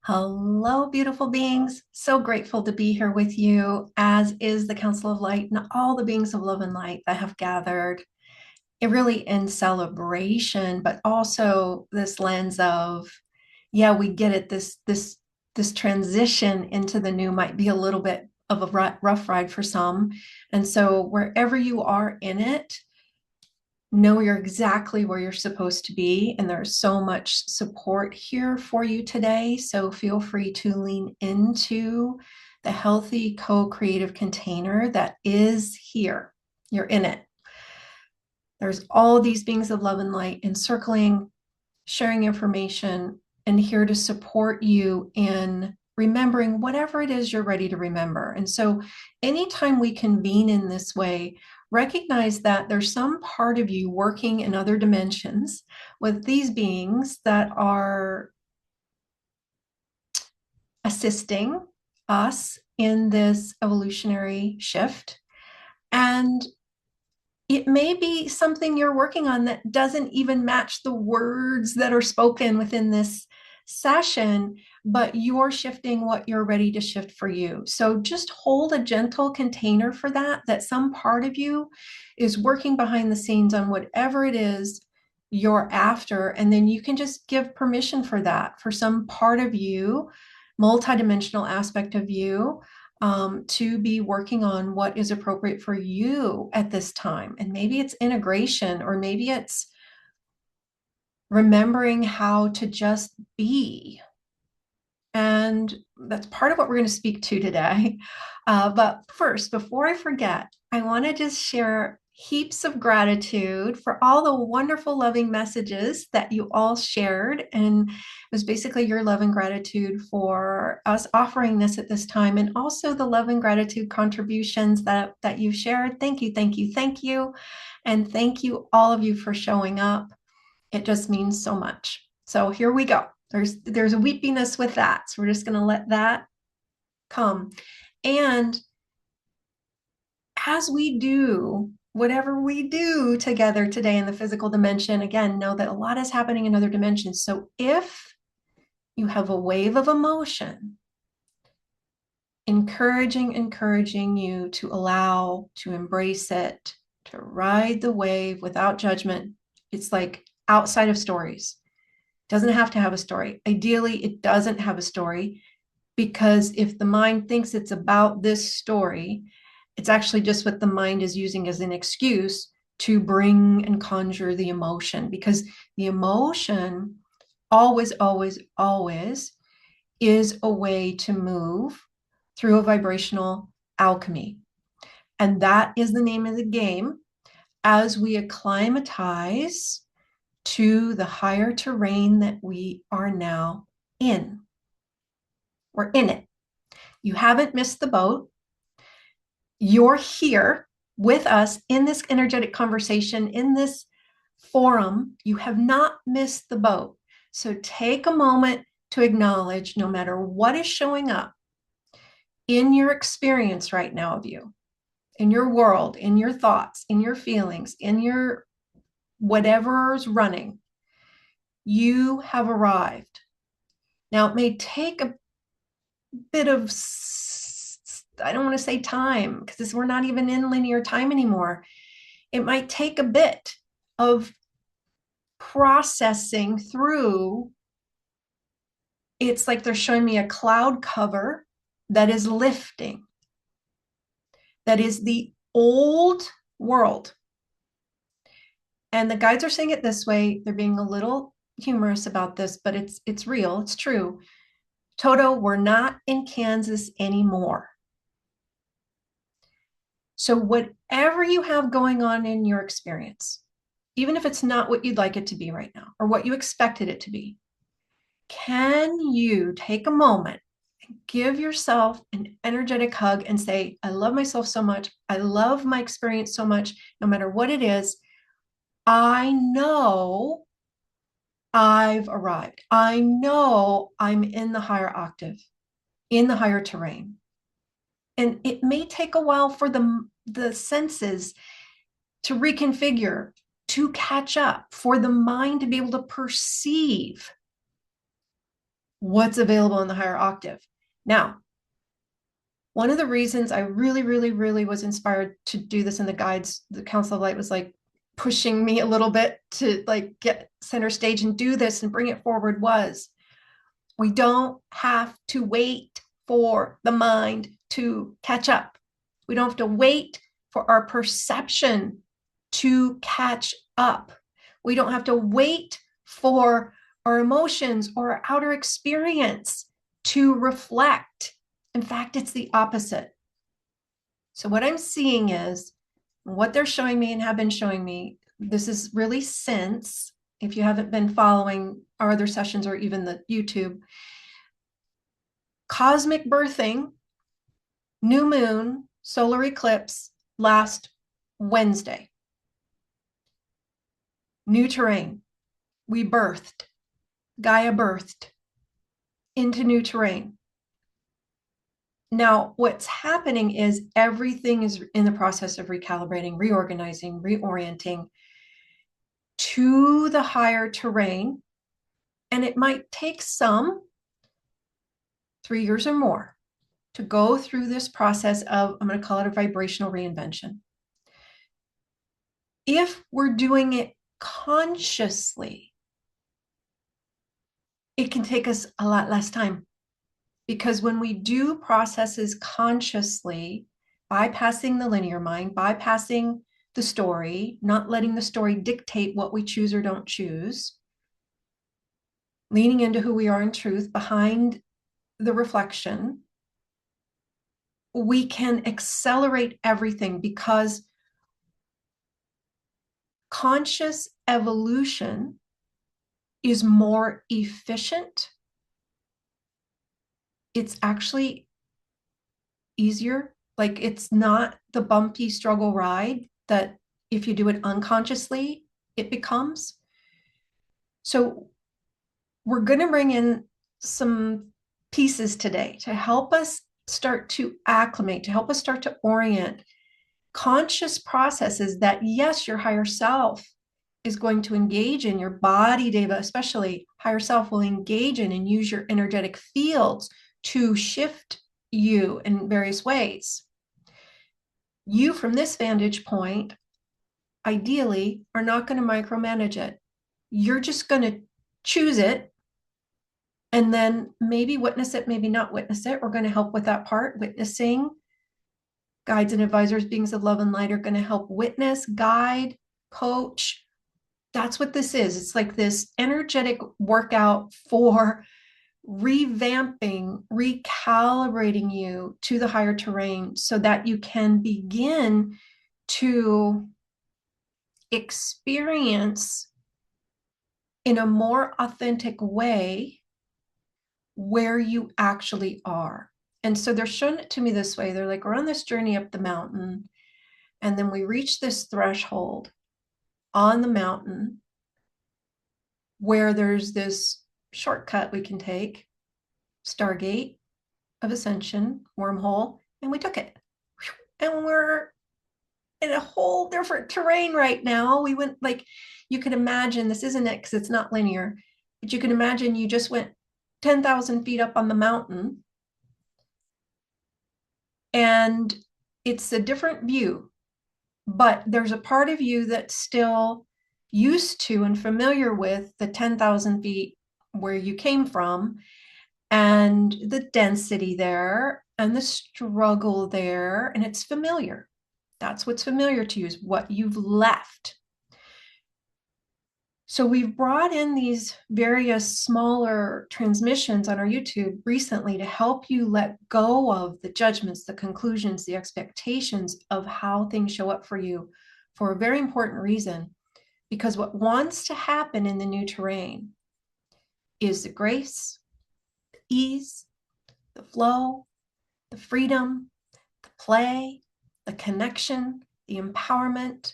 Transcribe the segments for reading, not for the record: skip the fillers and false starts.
Hello, beautiful beings. So grateful to be here with you, as is the Council of Light and all the beings of love and light that have gathered. It really in celebration, but also this lens of, yeah, we get it. This transition into the new might be a little bit of a rough ride for some. And so wherever you are in it, know you're exactly where you're supposed to be. And there's so much support here for you today. So feel free to lean into the healthy co-creative container that is here. You're in it. There's all these beings of love and light encircling, sharing information, and here to support you in remembering whatever it is you're ready to remember. And so anytime we convene in this way, recognize that there's some part of you working in other dimensions with these beings that are assisting us in this evolutionary shift. And it may be something you're working on that doesn't even match the words that are spoken within this session, but you're shifting what you're ready to shift for you. So just hold a gentle container for that, that some part of you is working behind the scenes on whatever it is you're after. And then you can just give permission for that, for some part of you, multidimensional aspect of you, to be working on what is appropriate for you at this time. And maybe it's integration, or maybe it's remembering how to just be. And that's part of what we're going to speak to today. But first, before I forget, I want to just share heaps of gratitude for all the wonderful, loving messages that you all shared. And it was basically your love and gratitude for us offering this at this time, and also the love and gratitude contributions that you shared. Thank you, thank you, thank you. And thank you, all of you, for showing up. It just means so much. So here we go. There's a weepiness with that. So we're just going to let that come. And as we do whatever we do together today in the physical dimension, again, know that a lot is happening in other dimensions. So if you have a wave of emotion, encouraging you to allow, to embrace it, to ride the wave without judgment. It's like outside of stories. Doesn't have to have a story. Ideally, it doesn't have a story, because if the mind thinks it's about this story, it's actually just what the mind is using as an excuse to bring and conjure the emotion, because the emotion always, always, always is a way to move through a vibrational alchemy. And that is the name of the game as we acclimatize to the higher terrain that we are now in. We're in it. You haven't missed the boat. You're here with us in this energetic conversation, in this forum. You have not missed the boat. So take a moment to acknowledge, no matter what is showing up in your experience right now of you, in your world, in your thoughts, in your feelings, in your whatever's running, you have arrived. Now, it may take a bit of, I don't want to say time, because we're not even in linear time anymore. It might take a bit of processing through. It's like they're showing me a cloud cover that is lifting. That is the old world. And the guides are saying it this way. They're being a little humorous about this, but it's real. It's true. Toto, we're not in Kansas anymore. So whatever you have going on in your experience, even if it's not what you'd like it to be right now or what you expected it to be, can you take a moment and give yourself an energetic hug and say, I love myself so much. I love my experience so much. No matter what it is, I know I've arrived. I know I'm in the higher octave, in the higher terrain. And it may take a while for the senses to reconfigure, to catch up, for the mind to be able to perceive what's available in the higher octave. Now, one of the reasons I really, really, really was inspired to do this in the guides, the Council of Light was like pushing me a little bit to like get center stage and do this and bring it forward, was we don't have to wait for the mind to catch up. We don't have to wait for our perception to catch up. We don't have to wait for our emotions or our outer experience to reflect. In fact, it's the opposite. So what I'm seeing is what they're showing me and have been showing me. This is really since, if you haven't been following our other sessions or even the YouTube, cosmic birthing, new moon, solar eclipse last Wednesday. New terrain. We birthed. Gaia birthed into new terrain. Now, what's happening is everything is in the process of recalibrating, reorganizing, reorienting to the higher terrain. And it might take some 3 years or more to go through this process of, I'm going to call it a vibrational reinvention. If we're doing it consciously, it can take us a lot less time. Because when we do processes consciously, bypassing the linear mind, bypassing the story, not letting the story dictate what we choose or don't choose, leaning into who we are in truth behind the reflection, we can accelerate everything because conscious evolution is more efficient. It's actually easier. Like, it's not the bumpy struggle ride that if you do it unconsciously, it becomes. So we're going to bring in some pieces today to help us start to acclimate, to help us start to orient conscious processes that, yes, your higher self is going to engage in, your body, Deva, especially higher self will engage in and use your energetic fields to shift you in various ways. You, from this vantage point, ideally are not going to micromanage it. You're just going to choose it and then maybe witness it, maybe not witness it. We're going to help with that part, witnessing. Guides and advisors, beings of love and light, are going to help witness, guide, coach. That's what this is. It's like this energetic workout for revamping, recalibrating you to the higher terrain so that you can begin to experience in a more authentic way where you actually are. And so they're showing it to me this way. They're like, we're on this journey up the mountain, and then we reach this threshold on the mountain where there's this shortcut we can take, Stargate of Ascension, wormhole, and we took it. And we're in a whole different terrain right now. We went, like, you can imagine, this isn't it because it's not linear, but you can imagine you just went 10,000 feet up on the mountain and it's a different view, but there's a part of you that's still used to and familiar with the 10,000 feet where you came from and the density there and the struggle there, and it's familiar. That's what's familiar to you, is what you've left. So we've brought in these various smaller transmissions on our YouTube recently to help you let go of the judgments, the conclusions, the expectations of how things show up for you, for a very important reason. Because what wants to happen in the new terrain is the grace, the ease, the flow, the freedom, the play, the connection, the empowerment,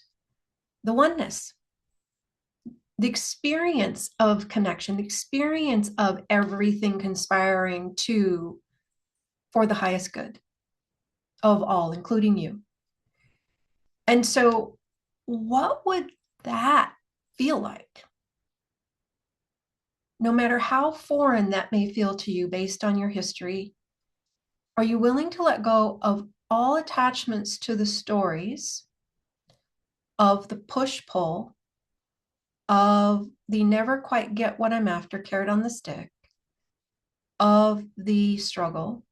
the oneness. The experience of connection, the experience of everything conspiring for the highest good of all, including you. And so what would that feel like? no matter how foreign that may feel to you based on your history, are you willing to let go of all attachments to the stories, of the push-pull, of the never quite get what I'm after carrot on the stick, of the struggle,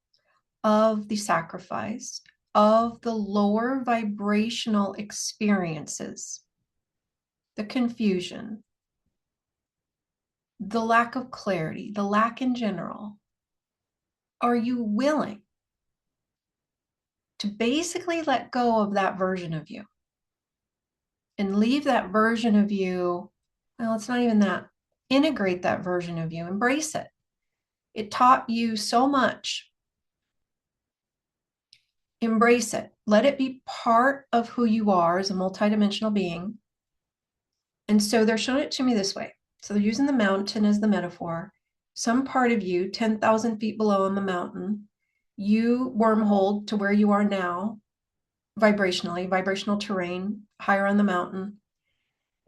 of the sacrifice, of the lower vibrational experiences, the confusion, the lack of clarity, the lack in general? Are you willing to basically let go of that version of you and leave that version of you? Well, it's not even that. Integrate that version of you, embrace it. It taught you so much. Embrace it. Let it be part of who you are as a multidimensional being. And so they're showing it to me this way. So they're using the mountain as the metaphor. Some part of you, 10,000 feet below on the mountain, you wormholed to where you are now, vibrationally, vibrational terrain, higher on the mountain.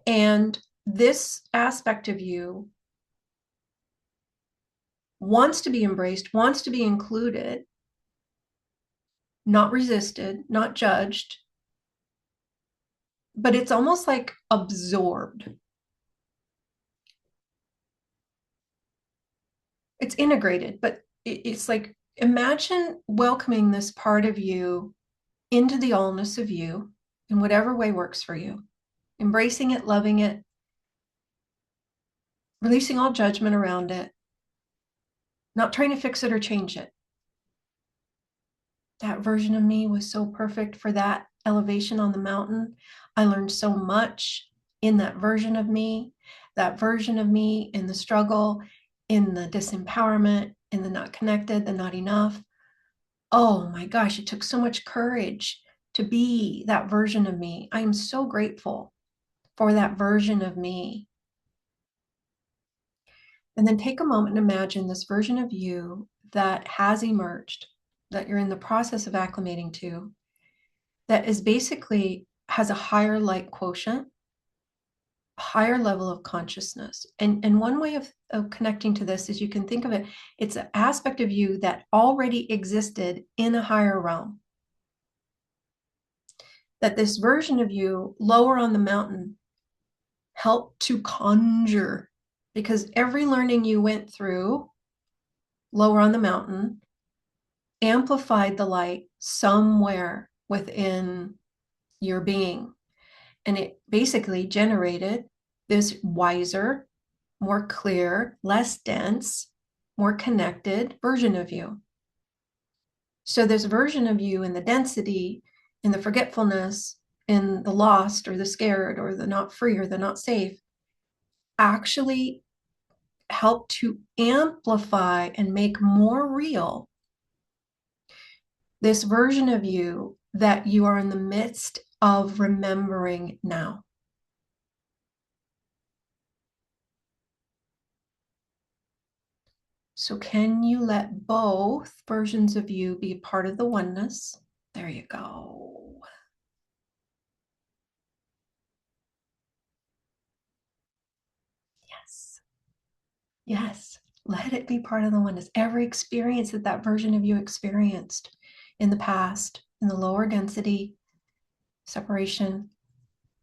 And this aspect of you wants to be embraced, wants to be included, not resisted, not judged, but it's almost like absorbed. It's integrated, but it's like, imagine welcoming this part of you into the allness of you in whatever way works for you, embracing it, loving it, releasing all judgment around it, not trying to fix it or change it. That version of me was so perfect for that elevation on the mountain. I learned so much in that version of me in the struggle, in the disempowerment, in the not connected, the not enough. Oh my gosh, it took so much courage to be that version of me. I am so grateful for that version of me. And then take a moment and imagine this version of you that has emerged, that you're in the process of acclimating to, that is basically has a higher light quotient, higher level of consciousness. And one way of connecting to this is you can think of it, it's an aspect of you that already existed in a higher realm. That this version of you lower on the mountain helped to conjure, because every learning you went through lower on the mountain amplified the light somewhere within your being. And it basically generated this wiser, more clear, less dense, more connected version of you. So this version of you in the density, in the forgetfulness, in the lost or the scared or the not free or the not safe, actually help to amplify and make more real this version of you that you are in the midst of remembering now. So can you let both versions of you be part of the oneness? There you go. Yes. Yes. Let it be part of the oneness. Every experience that that version of you experienced in the past, in the lower density, separation.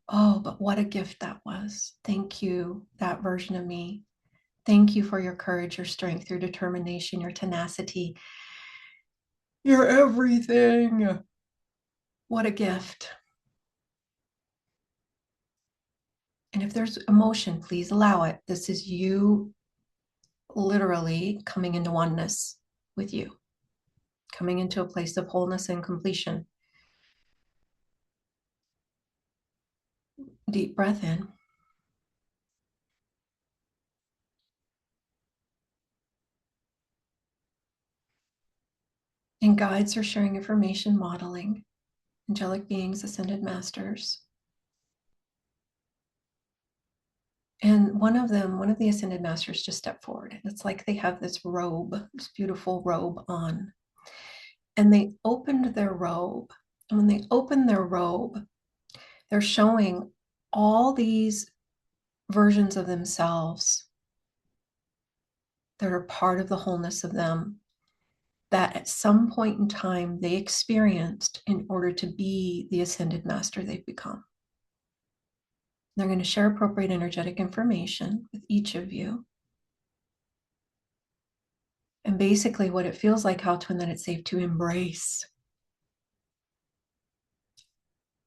Oh, but what a gift that was. Thank you, that version of me. Thank you for your courage, your strength, your determination, your tenacity, your everything. What a gift. And if there's emotion, please allow it. This is you literally coming into oneness with you, coming into a place of wholeness and completion. Deep breath in. And guides are sharing information, modeling, angelic beings, ascended masters. And one of the ascended masters just stepped forward. It's like they have this robe, this beautiful robe on. And they opened their robe. And when they opened their robe, they're showing all these versions of themselves that are part of the wholeness of them that at some point in time they experienced in order to be the ascended master they've become. They're going to share appropriate energetic information with each of you. And basically what it feels like, how to, and that it's safe to embrace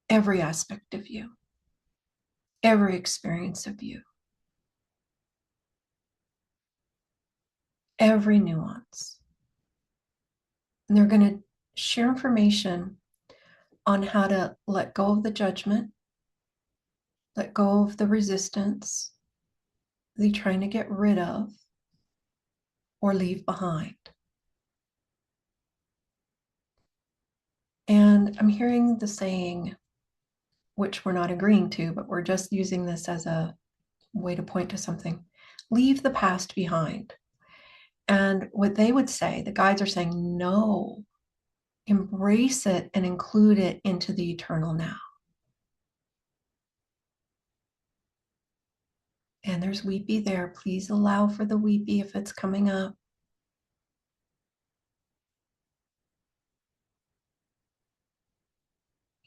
every aspect of you, every experience of you, every nuance. And they're going to share information on how to let go of the judgment, let go of the resistance that you're trying to get rid of or leave behind. And I'm hearing the saying, which we're not agreeing to, but we're just using this as a way to point to something. Leave the past behind. And what they would say, the guides are saying, no, embrace it and include it into the eternal now. And there's weepy there. Please allow for the weepy if it's coming up.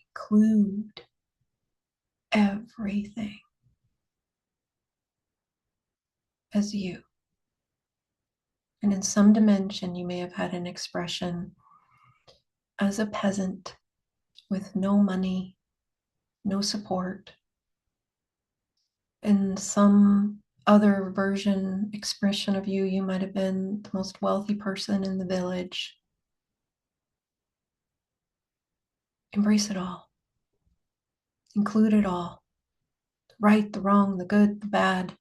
Include everything as you. And in some dimension, you may have had an expression as a peasant with no money, no support. In some other version, expression of you, you might have been the most wealthy person in the village. Embrace it all. Include it all. The right, the wrong, the good, the bad.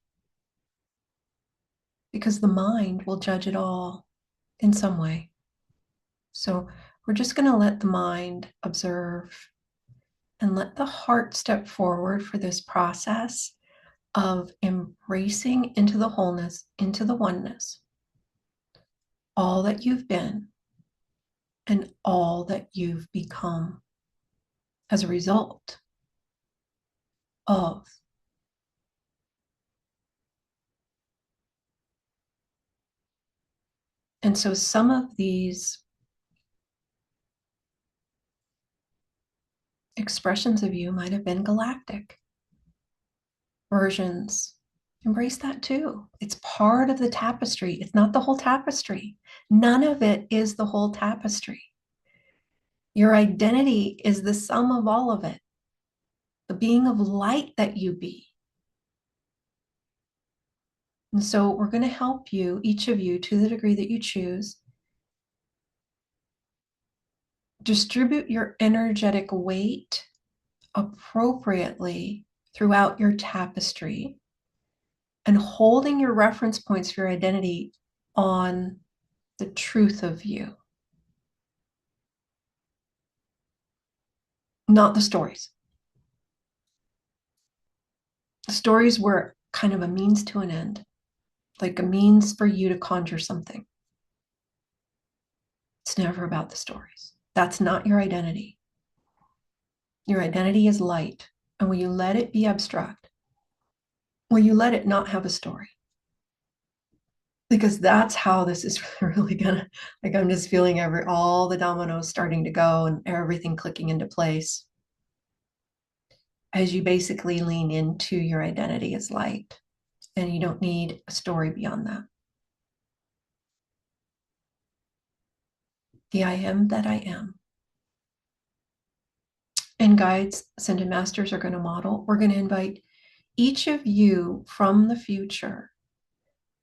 Because the mind will judge it all in some way. So we're just going to let the mind observe and let the heart step forward for this process of embracing into the wholeness, into the oneness, all that you've been and all that you've become as a result of. And so some of these expressions of you might have been galactic versions. Embrace that too. It's part of the tapestry. It's not the whole tapestry. None of it is the whole tapestry. Your identity is the sum of all of it. The being of light that you be. And so we're going to help you, each of you, to the degree that you choose, distribute your energetic weight appropriately throughout your tapestry and holding your reference points for your identity on the truth of you, not the stories. The stories were kind of a means to an end, like a means for you to conjure something. It's never about the stories. That's not your identity. Your identity is light. And will you let it be abstract? Will you let it not have a story? Because that's how this is really gonna, like, I'm just feeling all the dominoes starting to go and everything clicking into place as you basically lean into your identity as light, and you don't need a story beyond that. The I am that I am. And guides, ascended masters are going to model. We're going to invite each of you from the future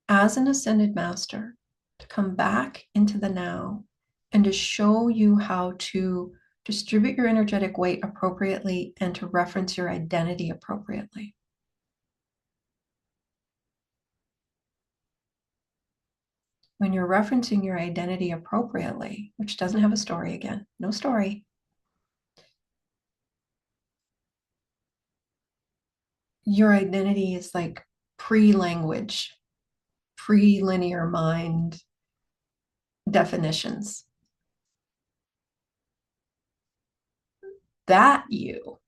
as an ascended master to come back into the now and to show you how to distribute your energetic weight appropriately and to reference your identity appropriately. When you're referencing your identity appropriately, which doesn't have a story, again, no story, your identity is like pre-language, pre-linear mind definitions. That you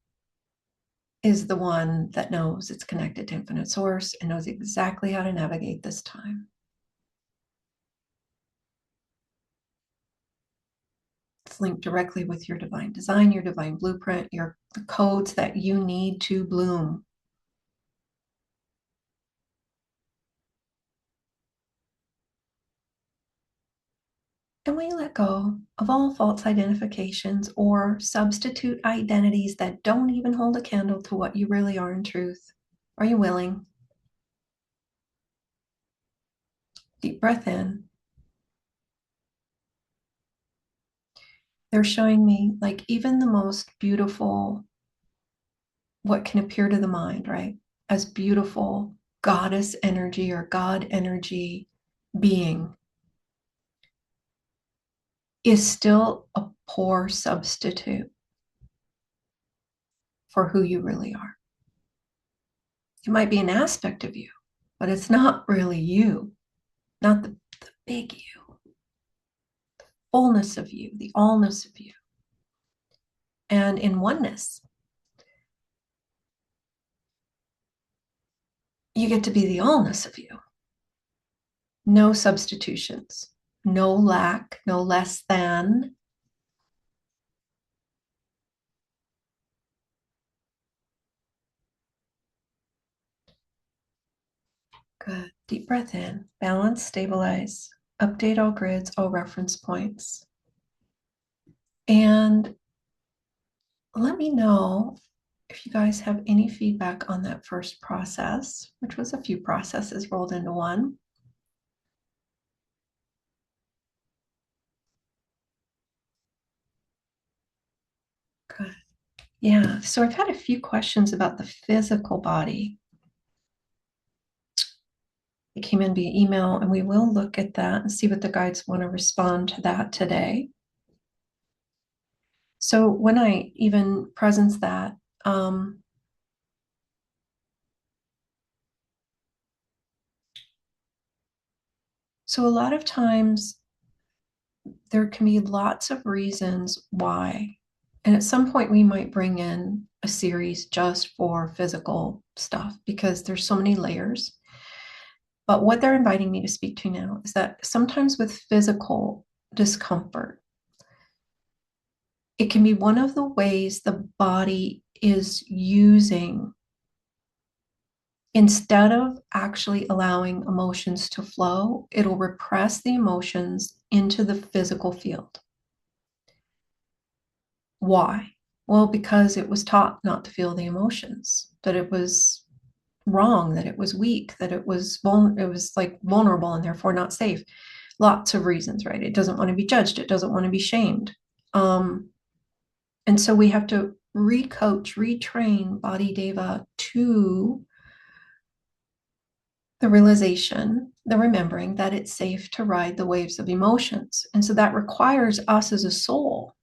is the one that knows it's connected to infinite source and knows exactly how to navigate this time. It's linked directly with your divine design, your divine blueprint, the codes that you need to bloom. And we let go of all false identifications or substitute identities that don't even hold a candle to what you really are in truth. Are you willing? Deep breath in. They're showing me like even the most beautiful, what can appear to the mind, right? As beautiful goddess energy or God energy being is still a poor substitute for who you really are. It might be an aspect of you, but it's not really you, not the big you, fullness of you, the allness of you. And in oneness, you get to be the allness of you. No substitutions, no lack, no less than. Good. Deep breath in, balance, stabilize, update all grids, all reference points. And let me know if you guys have any feedback on that first process, which was a few processes rolled into one. Good. Yeah. So I've had a few questions about the physical body. It came in via email, and we will look at that and see what the guides want to respond to that today. So when I even presence that, so a lot of times there can be lots of reasons why. And at some point we might bring in a series just for physical stuff because there's so many layers. But what they're inviting me to speak to now is that sometimes with physical discomfort, it can be one of the ways the body is using, instead of actually allowing emotions to flow, it'll repress the emotions into the physical field. Why? Well, because it was taught not to feel the emotions, that it was wrong, that it was weak, that it was like vulnerable and therefore not safe. Lots of reasons, right? It doesn't want to be judged. It doesn't want to be shamed. And so we have to recoach, retrain body Deva to the realization, the remembering that it's safe to ride the waves of emotions. And so that requires us as a soul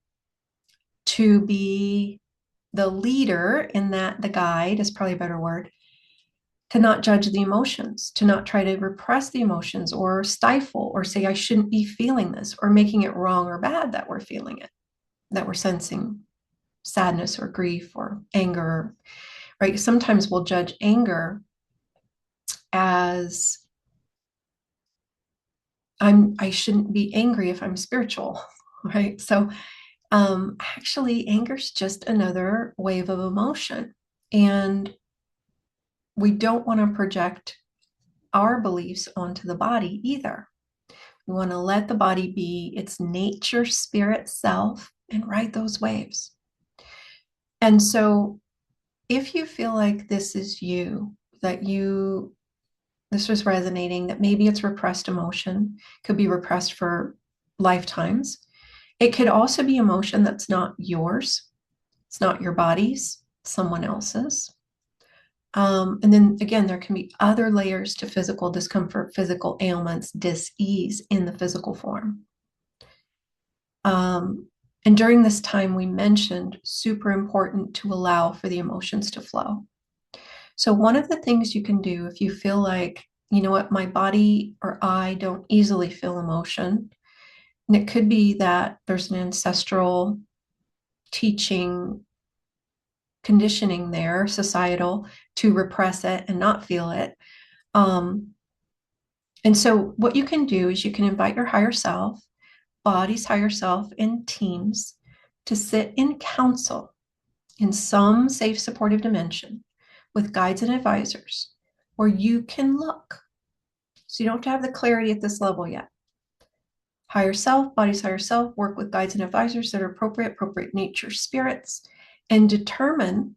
to be the leader in that, the guide is probably a better word, to not judge the emotions, to not try to repress the emotions or stifle or say, I shouldn't be feeling this, or making it wrong or bad that we're feeling it, that we're sensing sadness or grief or anger, right? Sometimes we'll judge anger as I shouldn't be angry if I'm spiritual, right? So actually anger is just another wave of emotion. And we don't want to project our beliefs onto the body either. We want to let the body be its nature, spirit self and ride those waves. And so if you feel like this is you, that this was resonating, that maybe it's repressed emotion, could be repressed for lifetimes. It could also be emotion that's not yours. It's not your body's, someone else's. And then again, there can be other layers to physical discomfort, physical ailments, dis-ease in the physical form. And during this time, we mentioned super important to allow for the emotions to flow. So one of the things you can do if you feel like, you know what, my body or I don't easily feel emotion, and it could be that there's an ancestral teaching, conditioning there, societal, to repress it and not feel it. And so what you can do is you can invite your higher self body's higher self in teams to sit in council in some safe, supportive dimension with guides and advisors where you can look. So you don't have the clarity at this level yet. Higher self, body's higher self, work with guides and advisors that are appropriate nature spirits, and determine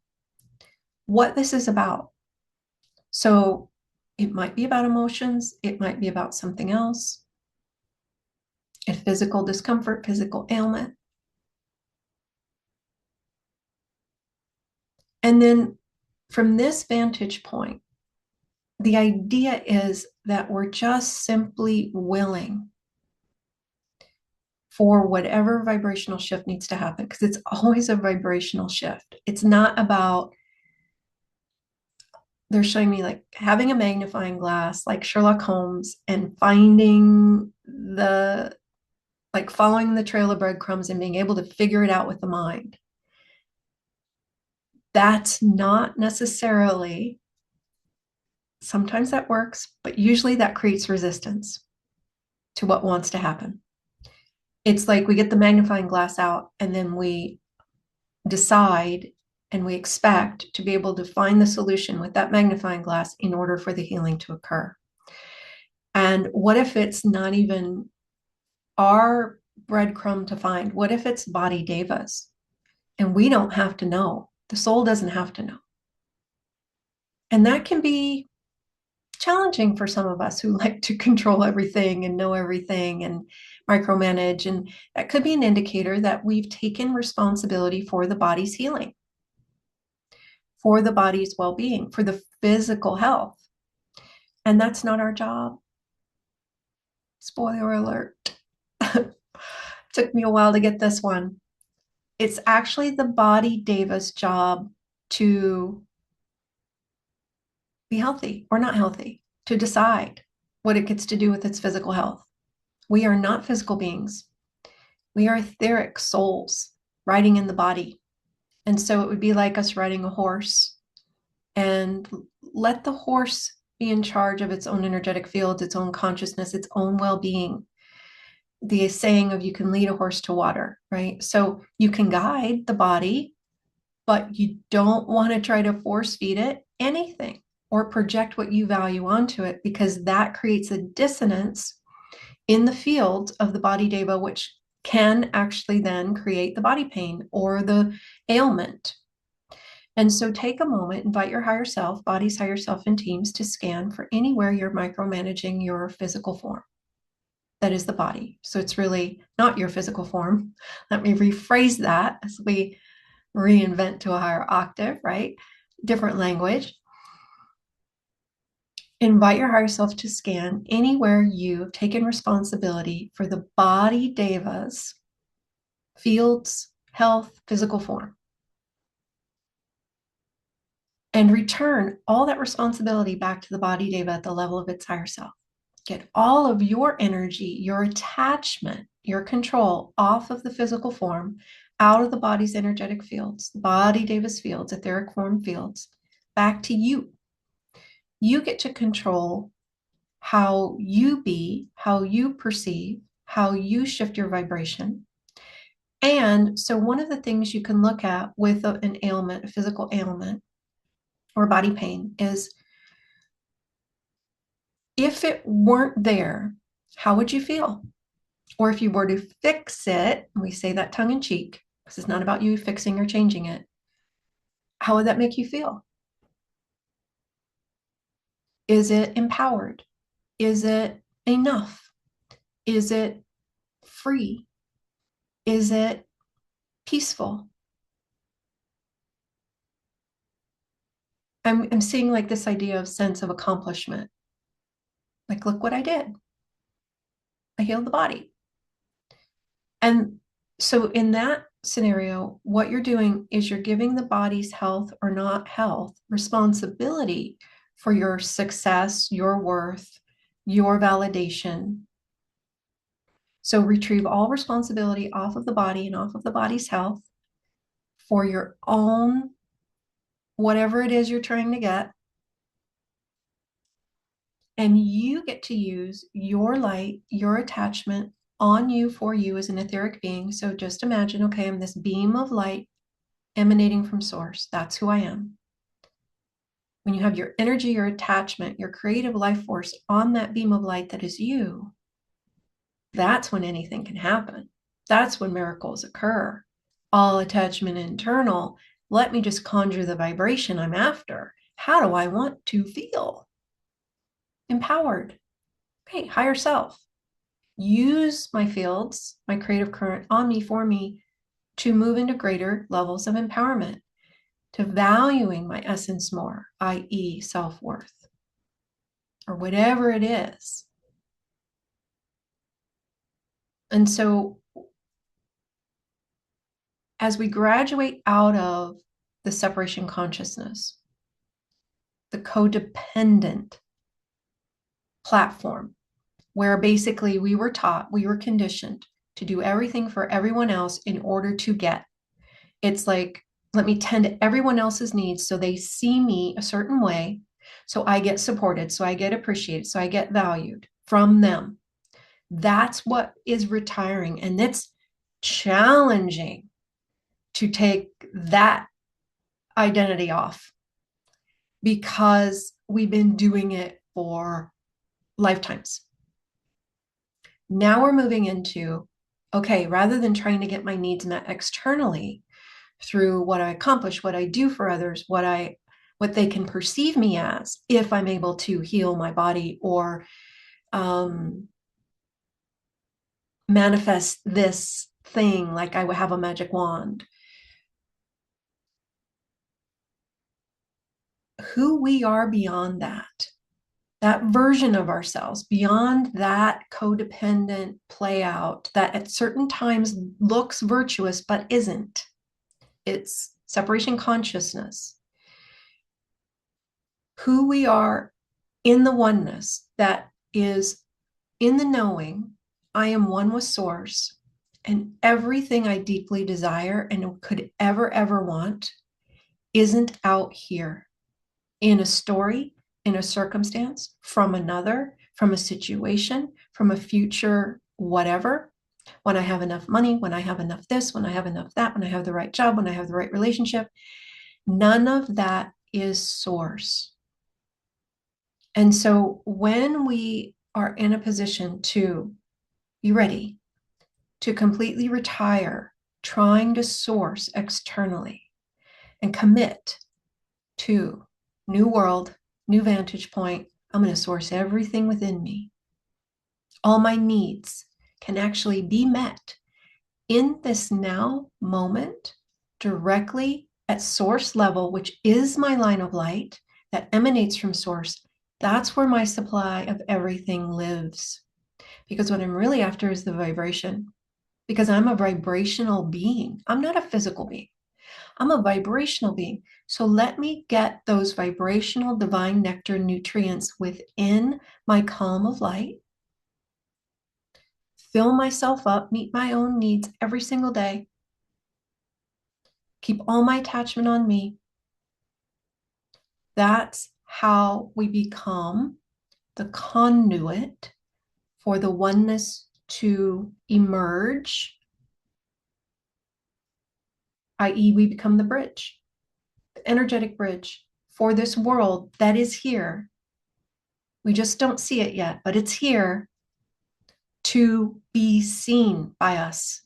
what this is about. So it might be about emotions, it might be about something else, a physical discomfort, physical ailment. And then from this vantage point, the idea is that we're just simply willing for whatever vibrational shift needs to happen, because it's always a vibrational shift. It's not about, they're showing me like having a magnifying glass like Sherlock Holmes and finding the, like following the trail of breadcrumbs and being able to figure it out with the mind. That's not necessarily, sometimes that works, but usually that creates resistance to what wants to happen. It's like we get the magnifying glass out and then we decide and we expect to be able to find the solution with that magnifying glass in order for the healing to occur. And what if it's not even our breadcrumb to find? What if it's body devas? And we don't have to know. The soul doesn't have to know. And that can be challenging for some of us who like to control everything and know everything and micromanage. And that could be an indicator that we've taken responsibility for the body's healing, for the body's well-being, for the physical health. And that's not our job. Spoiler alert. Took me a while to get this one. It's actually the body deva's job to be healthy or not healthy, to decide what it gets to do with its physical health. We are not physical beings. We are etheric souls riding in the body. And so it would be like us riding a horse, and let the horse be in charge of its own energetic fields, its own consciousness, its own well-being. The saying of you can lead a horse to water, right? So you can guide the body, but you don't want to try to force feed it anything or project what you value onto it, because that creates a dissonance in the field of the body deva, which can actually then create the body pain or the ailment. And so take a moment, invite your higher self, body's higher self in teams, to scan for anywhere you're micromanaging your physical form. That is the body. So it's really not your physical form. Let me rephrase that as we reinvent to a higher octave, right? Different language. Invite your higher self to scan anywhere you've taken responsibility for the body deva's fields, health, physical form. And return all that responsibility back to the body deva at the level of its higher self. Get all of your energy, your attachment, your control off of the physical form, out of the body's energetic fields, body deva's fields, etheric form fields, back to you. You get to control how you be, how you perceive, how you shift your vibration. And so one of the things you can look at with an ailment, a physical ailment or body pain, is if it weren't there, how would you feel? Or if you were to fix it, and we say that tongue in cheek, because it's not about you fixing or changing it, how would that make you feel? Is it empowered? Is it enough? Is it free? Is it peaceful? I'm seeing like this idea of sense of accomplishment. Like, look what I did. I healed the body. And so in that scenario, what you're doing is you're giving the body's health or not health responsibility for your success, your worth, your validation. So retrieve all responsibility off of the body and off of the body's health for your own, whatever it is you're trying to get. And you get to use your light, your attachment, on you for you as an etheric being. So just imagine, okay, I'm this beam of light emanating from source. That's who I am. When you have your energy, your attachment, your creative life force on that beam of light that is you, that's when anything can happen. That's when miracles occur. All attachment internal. Let me just conjure the vibration I'm after. How do I want to feel? Empowered. Okay, higher self. Use my fields, my creative current on me, for me, to move into greater levels of empowerment, to valuing my essence more, i.e., self-worth, or whatever it is. And so as we graduate out of the separation consciousness, the codependent platform, where basically we were taught, we were conditioned to do everything for everyone else in order to get. It's like, let me tend to everyone else's needs so they see me a certain way, so I get supported, so I get appreciated, so I get valued from them. That's what is retiring. And it's challenging to take that identity off because we've been doing it for lifetimes. Now we're moving into, okay, rather than trying to get my needs met externally through what I accomplish, what I do for others, what they can perceive me as, if I'm able to heal my body or manifest this thing like I would have a magic wand. Who we are beyond that version of ourselves, beyond that codependent play out that at certain times looks virtuous but isn't. It's separation consciousness. Who we are in the oneness that is in the knowing, I am one with source, and everything I deeply desire and could ever want isn't out here in a story, in a circumstance, from another, from a situation, from a future, whatever. When I have enough money, when I have enough this, when I have enough that, when I have the right job, when I have the right relationship, none of that is source. And so when we are in a position to be ready to completely retire trying to source externally and commit to new world, new vantage point, I'm going to source everything within me. All my needs can actually be met in this now moment directly at source level, which is my line of light that emanates from source. That's where my supply of everything lives. Because what I'm really after is the vibration. Because I'm a vibrational being. I'm not a physical being. I'm a vibrational being. So let me get those vibrational divine nectar nutrients within my column of light, fill myself up, meet my own needs every single day, keep all my attachment on me. That's how we become the conduit for the oneness to emerge, i.e., we become the bridge, the energetic bridge for this world that is here. We just don't see it yet, but it's here to be seen by us.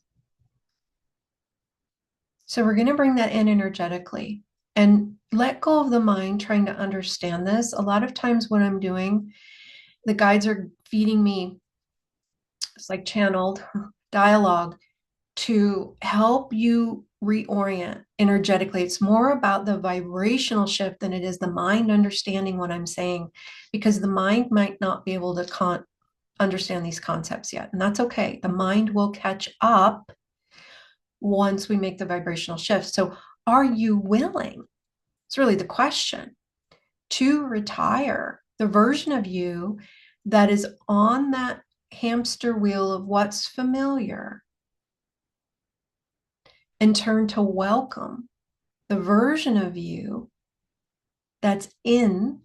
So we're going to bring that in energetically and let go of the mind trying to understand this. A lot of times what I'm doing, the guides are feeding me, it's like channeled dialogue to help you reorient energetically. It's more about the vibrational shift than it is the mind understanding what I'm saying, because the mind might not be able to understand these concepts yet. And that's okay. The mind will catch up once we make the vibrational shift. So are you willing? It's really the question, to retire the version of you that is on that hamster wheel of what's familiar and turn to welcome the version of you that's in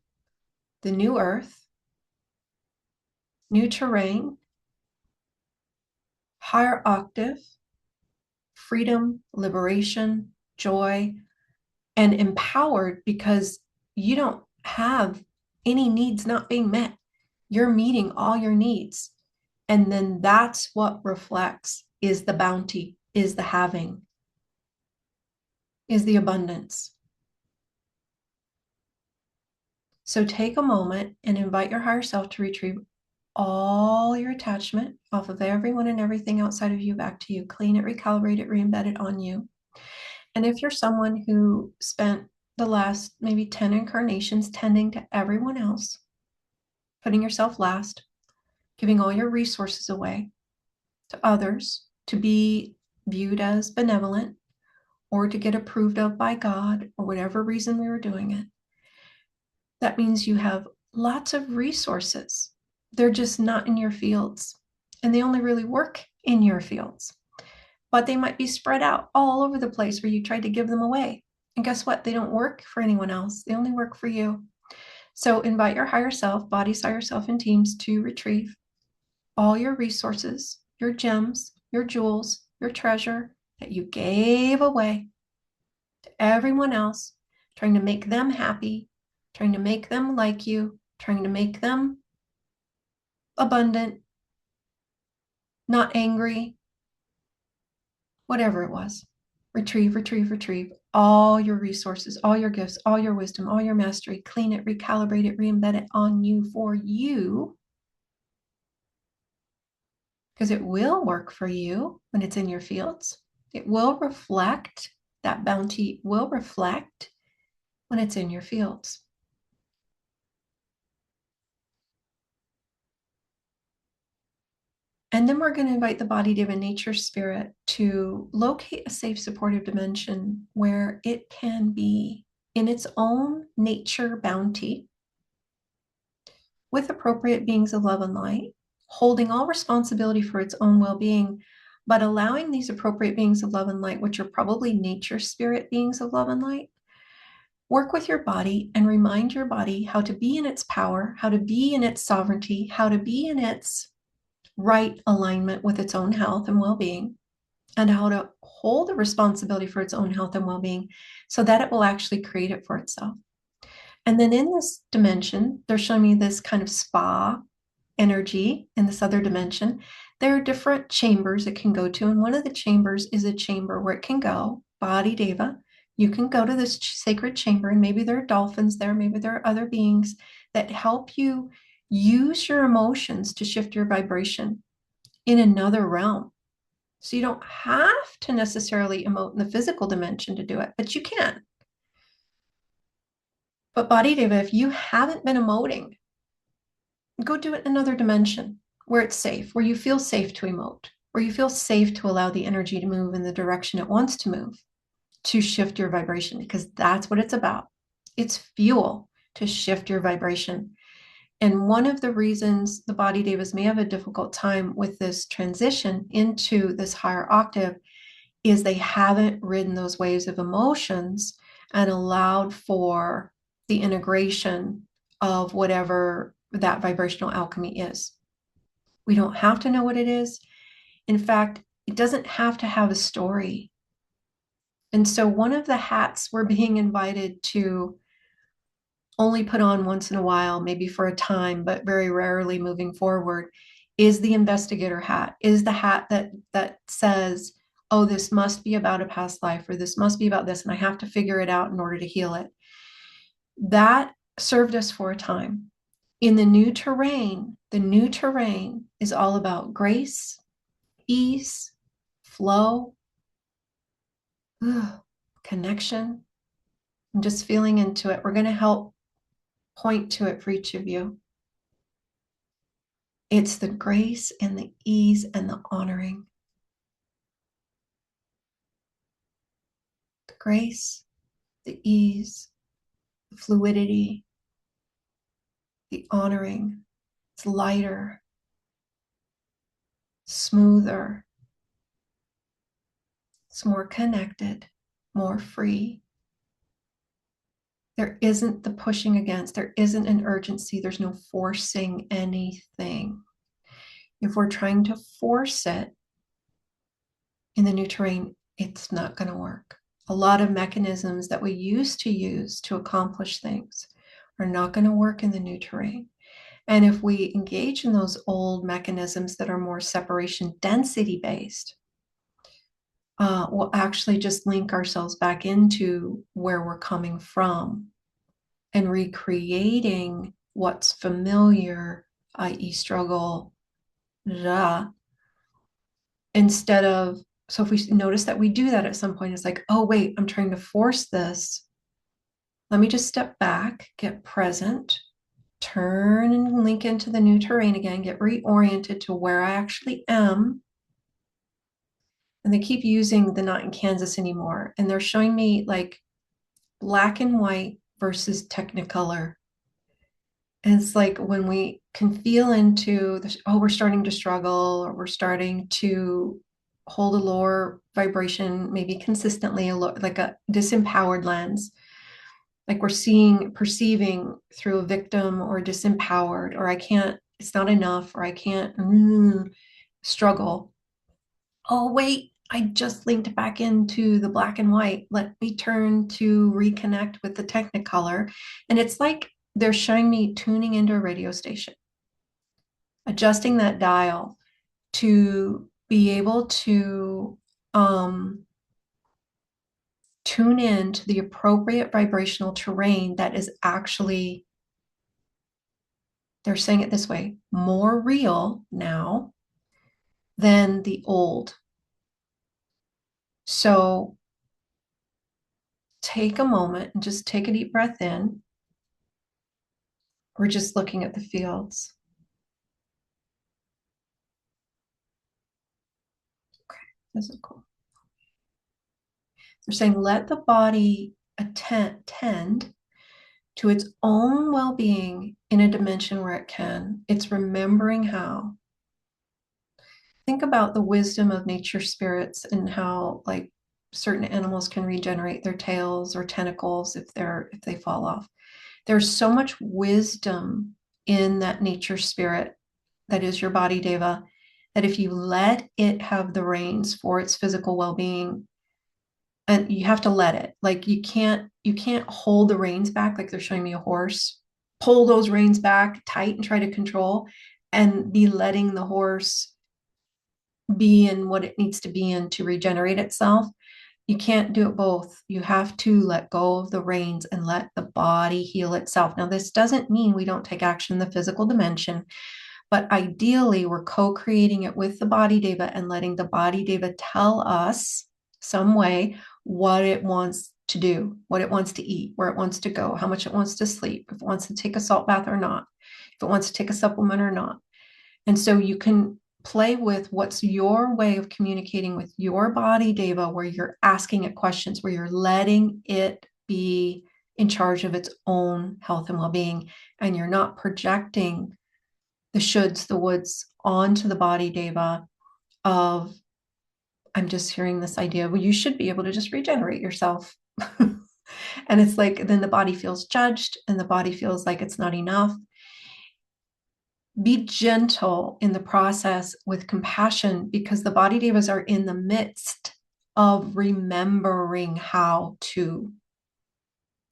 the new earth, new terrain, higher octave, freedom, liberation, joy, and empowered because you don't have any needs not being met. You're meeting all your needs. And then that's what reflects is the bounty, is the having, is the abundance. So take a moment and invite your higher self to retrieve all your attachment off of everyone and everything outside of you back to you. Clean it, recalibrate it, re-embed it on you. And if you're someone who spent the last maybe 10 incarnations tending to everyone else, putting yourself last, giving all your resources away to others to be viewed as benevolent or to get approved of by God or whatever reason we were doing it, that means you have lots of resources. They're just not in your fields, and they only really work in your fields. But they might be spread out all over the place where you tried to give them away. And guess what? They don't work for anyone else. They only work for you. So invite your higher self, bodies, higher self, and teams to retrieve all your resources, your gems, your jewels, your treasure that you gave away to everyone else, trying to make them happy, trying to make them like you, trying to make them abundant, not angry, whatever it was. Retrieve, retrieve, retrieve all your resources, all your gifts, all your wisdom, all your mastery. Clean it, recalibrate it, re-embed it on you for you. Because it will work for you when it's in your fields. It will reflect, that bounty will reflect when it's in your fields. And then we're going to invite the body, Deva, nature, spirit to locate a safe, supportive dimension where it can be in its own nature bounty with appropriate beings of love and light, holding all responsibility for its own well-being, but allowing these appropriate beings of love and light, which are probably nature, spirit beings of love and light, work with your body and remind your body how to be in its power, how to be in its sovereignty, how to be in its right alignment with its own health and well-being, and how to hold the responsibility for its own health and well-being so that it will actually create it for itself. And then in this dimension, they're showing me this kind of spa energy in this other dimension. There are different chambers it can go to, and one of the chambers is a chamber where it can go, body Deva. You can go to this sacred chamber, and maybe there are dolphins there, maybe there are other beings that help you use your emotions to shift your vibration in another realm. So you don't have to necessarily emote in the physical dimension to do it, but you can. But body Deva, if you haven't been emoting, go do it in another dimension where it's safe, where you feel safe to emote, where you feel safe to allow the energy to move in the direction it wants to move, to shift your vibration, because that's what it's about. It's fuel to shift your vibration. And one of the reasons the body Devas may have a difficult time with this transition into this higher octave is they haven't ridden those waves of emotions and allowed for the integration of whatever that vibrational alchemy is. We don't have to know what it is. In fact, it doesn't have to have a story. And so one of the hats we're being invited to only put on once in a while, maybe for a time, but very rarely moving forward, is the investigator hat, is the hat that says, oh, this must be about a past life, or this must be about this, and I have to figure it out in order to heal it. That served us for a time. In the new terrain is all about grace, ease, flow, connection, and just feeling into it. We're going to help point to it for each of you. It's the grace and the ease and the honoring. The grace, the ease, the fluidity, the honoring. It's lighter, smoother. It's more connected, more free. There isn't the pushing against, there isn't an urgency, there's no forcing anything. If we're trying to force it, in the new terrain, it's not going to work. A lot of mechanisms that we used to use to accomplish things are not going to work in the new terrain. And if we engage in those old mechanisms that are more separation density based, we'll actually just link ourselves back into where we're coming from and recreating what's familiar, i.e., struggle, instead of, so if we notice that we do that at some point, it's like, oh, wait, I'm trying to force this. Let me just step back, get present, turn and link into the new terrain again, get reoriented to where I actually am. And they keep using the not in Kansas anymore. And they're showing me like black and white versus technicolor. And it's like when we can feel into this, oh, we're starting to struggle, or we're starting to hold a lower vibration, maybe consistently, like a disempowered lens. Like we're perceiving through a victim or disempowered, or I can't, it's not enough, or I can't struggle. Oh, wait, I just linked back into the black and white. Let me turn to reconnect with the technicolor. And it's like they're showing me tuning into a radio station, adjusting that dial to be able to tune in to the appropriate vibrational terrain that is actually, they're saying it this way, more real now than the old. So take a moment and just take a deep breath in. We're just looking at the fields. Okay, physical. They're saying let the body tend to its own well-being in a dimension where it can. It's remembering how. Think about the wisdom of nature spirits and how like certain animals can regenerate their tails or tentacles if they fall off. There's so much wisdom in that nature spirit that is your body, Deva, that if you let it have the reins for its physical well-being, and you have to let it, like you can't hold the reins back like they're showing me a horse, pull those reins back tight and try to control and be letting the horse be in what it needs to be in to regenerate itself. You can't do it both. You have to let go of the reins and let the body heal itself. Now, this doesn't mean we don't take action in the physical dimension, but ideally, we're co-creating it with the body Deva and letting the body Deva tell us some way what it wants to do, what it wants to eat, where it wants to go, how much it wants to sleep, if it wants to take a salt bath or not, if it wants to take a supplement or not. And so you can play with what's your way of communicating with your body, Deva, where you're asking it questions, where you're letting it be in charge of its own health and well-being, and you're not projecting the shoulds, the woulds onto the body, Deva, of, I'm just hearing this idea, well, you should be able to just regenerate yourself. And it's like, then the body feels judged and the body feels like it's not enough. Be gentle in the process with compassion, because the body devas are in the midst of remembering how to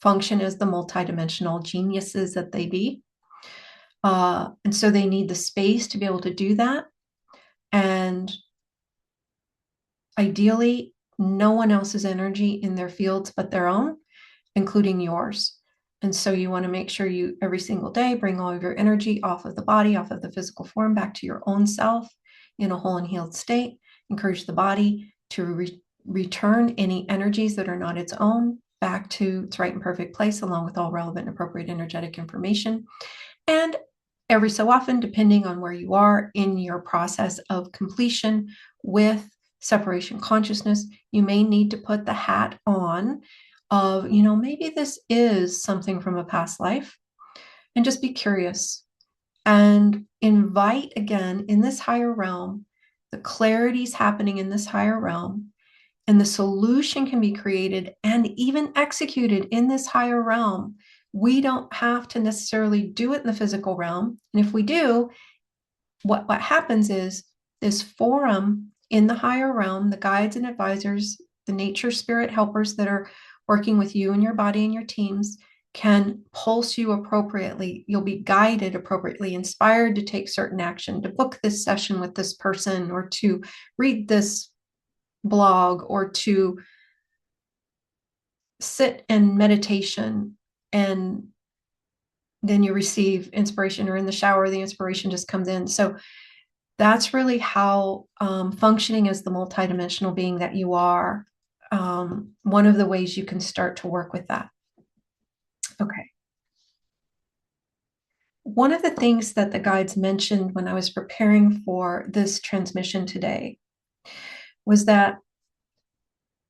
function as the multidimensional geniuses that they be. And so they need the space to be able to do that. And ideally, no one else's energy in their fields but their own, including yours. And so you want to make sure you every single day bring all of your energy off of the body, off of the physical form, back to your own self in a whole and healed state. Encourage the body to return any energies that are not its own back to its right and perfect place, along with all relevant and appropriate energetic information. And every so often, depending on where you are in your process of completion with separation consciousness, you may need to put the hat on of, maybe this is something from a past life, and just be curious and invite again in this higher realm, the clarity's happening in this higher realm, and the solution can be created and even executed in this higher realm. We don't have to necessarily do it in the physical realm. And if we do, what happens is this forum in the higher realm, the guides and advisors, the nature spirit helpers that are working with you and your body and your teams can pulse you appropriately. You'll be guided appropriately, inspired to take certain action, to book this session with this person, or to read this blog, or to sit in meditation, and then you receive inspiration, or in the shower, the inspiration just comes in. So that's really how functioning as the multidimensional being that you are, one of the ways you can start to work with that. Okay. One of the things that the guides mentioned when I was preparing for this transmission today was that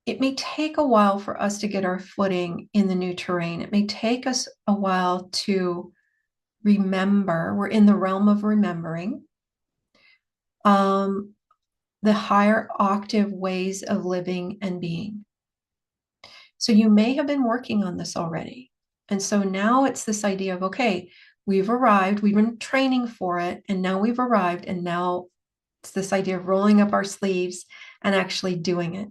it may take a while for us to get our footing in the new terrain. It may take us a while to remember. We're in the realm of remembering the higher octave ways of living and being. So you may have been working on this already. And so now it's this idea of, okay, we've arrived, we've been training for it, and now we've arrived, and now it's this idea of rolling up our sleeves and actually doing it.